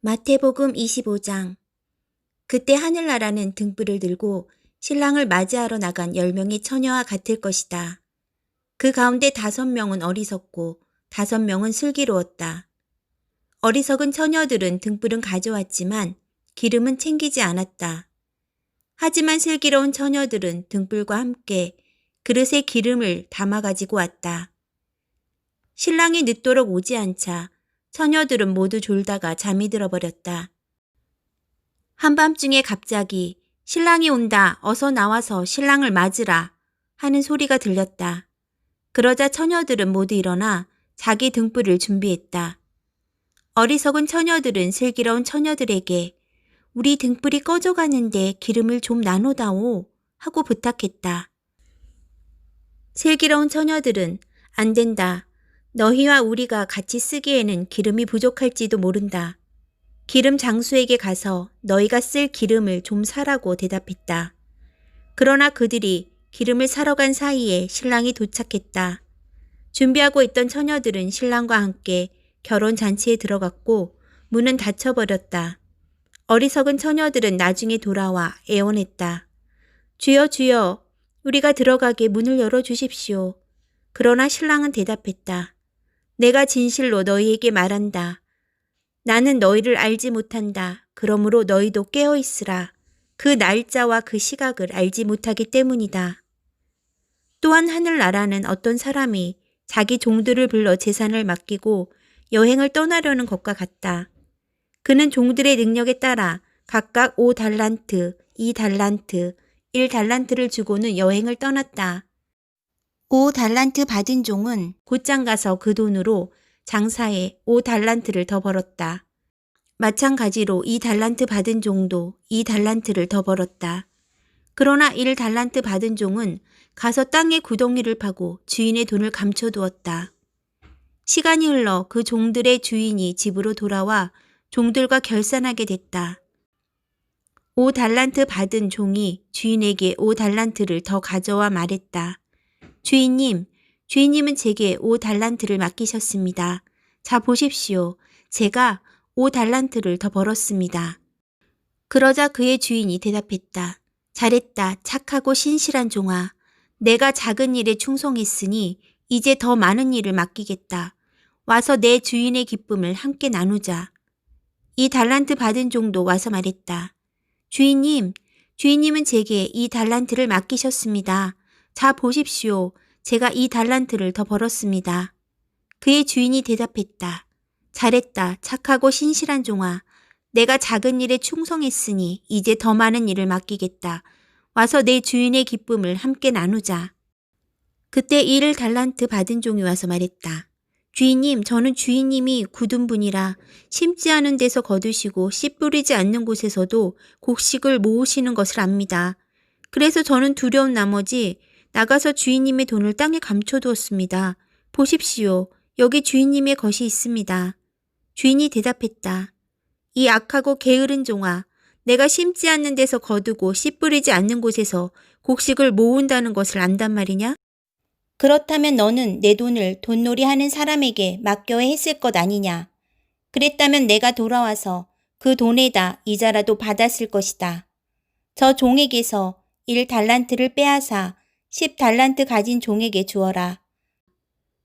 마태복음 25장. 그때 하늘나라는 등불을 들고 신랑을 맞이하러 나간 10명의 처녀와 같을 것이다. 그 가운데 5명은 어리석고 5명은 슬기로웠다. 어리석은 처녀들은 등불은 가져왔지만 기름은 챙기지 않았다. 하지만 슬기로운 처녀들은 등불과 함께 그릇에 기름을 담아 가지고 왔다. 신랑이 늦도록 오지 않자 처녀들은 모두 졸다가 잠이 들어버렸다. 한밤중에 갑자기 신랑이 온다, 어서 나와서 신랑을 맞으라 하는 소리가 들렸다. 그러자 처녀들은 모두 일어나 자기 등불을 준비했다. 어리석은 처녀들은 슬기로운 처녀들에게 우리 등불이 꺼져가는데 기름을 좀 나눠다오 하고 부탁했다. 슬기로운 처녀들은 안 된다. 너희와 우리가 같이 쓰기에는 기름이 부족할지도 모른다. 기름 장수에게 가서 너희가 쓸 기름을 좀 사라고 대답했다. 그러나 그들이 기름을 사러 간 사이에 신랑이 도착했다. 준비하고 있던 처녀들은 신랑과 함께 결혼 잔치에 들어갔고 문은 닫혀버렸다. 어리석은 처녀들은 나중에 돌아와 애원했다. 주여 주여, 우리가 들어가게 문을 열어주십시오. 그러나 신랑은 대답했다. 내가 진실로 너희에게 말한다. 나는 너희를 알지 못한다. 그러므로 너희도 깨어 있으라. 그 날짜와 그 시각을 알지 못하기 때문이다. 또한 하늘나라는 어떤 사람이 자기 종들을 불러 재산을 맡기고 여행을 떠나려는 것과 같다. 그는 종들의 능력에 따라 각각 5달란트, 2달란트, 1달란트를 주고는 여행을 떠났다. 5달란트 받은 종은 곧장 가서 그 돈으로 장사에 5달란트를 더 벌었다. 마찬가지로 2달란트 받은 종도 2달란트를 더 벌었다. 그러나 1달란트 받은 종은 가서 땅에 구덩이를 파고 주인의 돈을 감춰두었다. 시간이 흘러 그 종들의 주인이 집으로 돌아와 종들과 결산하게 됐다. 5달란트 받은 종이 주인에게 5달란트를 더 가져와 말했다. 주인님은 제게 5달란트를 맡기셨습니다. 자 보십시오. 제가 5달란트를 더 벌었습니다. 그러자 그의 주인이 대답했다. 잘했다. 착하고 신실한 종아. 내가 작은 일에 충성했으니 이제 더 많은 일을 맡기겠다. 와서 내 주인의 기쁨을 함께 나누자. 2달란트 받은 종도 와서 말했다. 주인님은 제게 2달란트를 맡기셨습니다. 자 보십시오. 제가 2달란트를 더 벌었습니다. 그의 주인이 대답했다. 잘했다. 착하고 신실한 종아. 내가 작은 일에 충성했으니 이제 더 많은 일을 맡기겠다. 와서 내 주인의 기쁨을 함께 나누자. 그때 1달란트 받은 종이 와서 말했다. 주인님, 저는 주인님이 굳은 분이라 심지 않은 데서 거두시고 씨 뿌리지 않는 곳에서도 곡식을 모으시는 것을 압니다. 그래서 저는 두려운 나머지 나가서 주인님의 돈을 땅에 감춰두었습니다. 보십시오. 여기 주인님의 것이 있습니다. 주인이 대답했다. 이 악하고 게으른 종아, 내가 심지 않는 데서 거두고 씨 뿌리지 않는 곳에서 곡식을 모은다는 것을 안단 말이냐? 그렇다면 너는 내 돈을 돈놀이 하는 사람에게 맡겨야 했을 것 아니냐? 그랬다면 내가 돌아와서 그 돈에다 이자라도 받았을 것이다. 저 종에게서 1달란트를 빼앗아 10달란트 가진 종에게 주어라.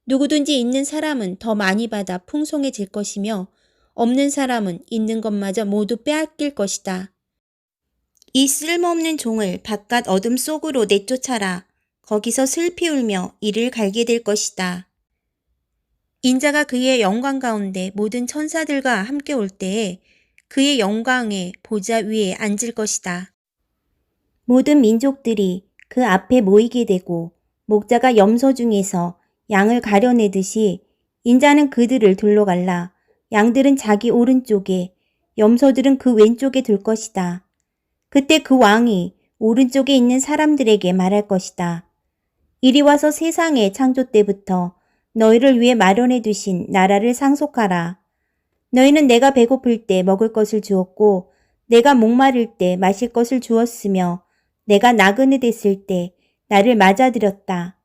누구든지 있는 사람은 더 많이 받아 풍성해질 것이며 없는 사람은 있는 것마저 모두 빼앗길 것이다. 이 쓸모없는 종을 바깥 어둠 속으로 내쫓아라. 거기서 슬피 울며 이를 갈게 될 것이다. 인자가 그의 영광 가운데 모든 천사들과 함께 올 때에 그의 영광의 보좌 위에 앉을 것이다. 모든 민족들이 그 앞에 모이게 되고 목자가 염소 중에서 양을 가려내듯이 인자는 그들을 둘러갈라. 양들은 자기 오른쪽에, 염소들은 그 왼쪽에 둘 것이다. 그때 그 왕이 오른쪽에 있는 사람들에게 말할 것이다. 이리 와서 세상의 창조 때부터 너희를 위해 마련해 두신 나라를 상속하라. 너희는 내가 배고플 때 먹을 것을 주었고 내가 목마를 때 마실 것을 주었으며 내가 나그네 됐을 때 나를 맞아들였다.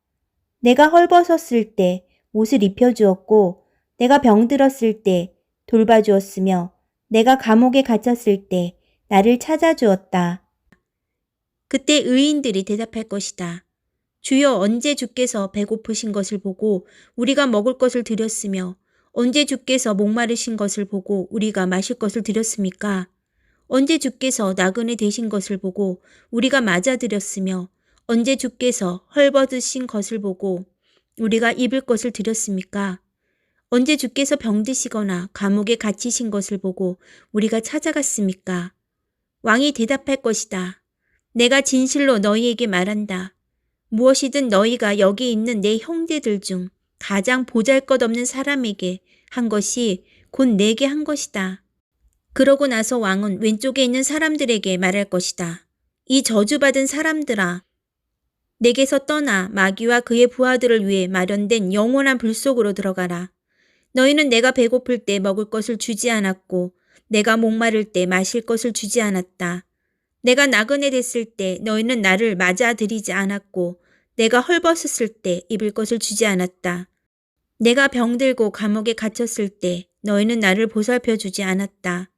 내가 헐벗었을 때 옷을 입혀주었고 내가 병들었을 때 돌봐주었으며 내가 감옥에 갇혔을 때 나를 찾아주었다. 그때 의인들이 대답할 것이다. 주여, 언제 주께서 배고프신 것을 보고 우리가 먹을 것을 드렸으며 언제 주께서 목마르신 것을 보고 우리가 마실 것을 드렸습니까? 언제 주께서 나그네 되신 것을 보고 우리가 맞아드렸으며 언제 주께서 헐벗으신 것을 보고 우리가 입을 것을 드렸습니까? 언제 주께서 병드시거나 감옥에 갇히신 것을 보고 우리가 찾아갔습니까? 왕이 대답할 것이다. 내가 진실로 너희에게 말한다. 무엇이든 너희가 여기 있는 내 형제들 중 가장 보잘것없는 사람에게 한 것이 곧 내게 한 것이다. 그러고 나서 왕은 왼쪽에 있는 사람들에게 말할 것이다. 이 저주받은 사람들아, 내게서 떠나 마귀와 그의 부하들을 위해 마련된 영원한 불 속으로 들어가라. 너희는 내가 배고플 때 먹을 것을 주지 않았고 내가 목마를 때 마실 것을 주지 않았다. 내가 나그네 됐을 때 너희는 나를 맞아들이지 않았고 내가 헐벗었을 때 입을 것을 주지 않았다. 내가 병들고 감옥에 갇혔을 때 너희는 나를 보살펴 주지 않았다.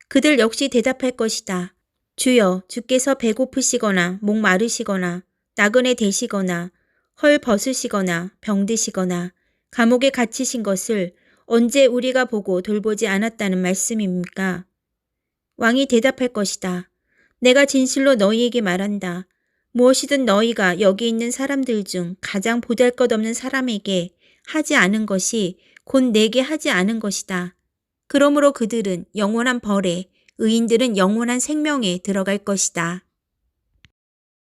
그들 역시 대답할 것이다. 주여, 주께서 배고프시거나 목마르시거나 나그네 되시거나 헐벗으시거나 병드시거나 감옥에 갇히신 것을 언제 우리가 보고 돌보지 않았다는 말씀입니까? 왕이 대답할 것이다. 내가 진실로 너희에게 말한다. 무엇이든 너희가 여기 있는 사람들 중 가장 보잘것없는 사람에게 하지 않은 것이 곧 내게 하지 않은 것이다. 그러므로 그들은 영원한 벌에, 의인들은 영원한 생명에 들어갈 것이다.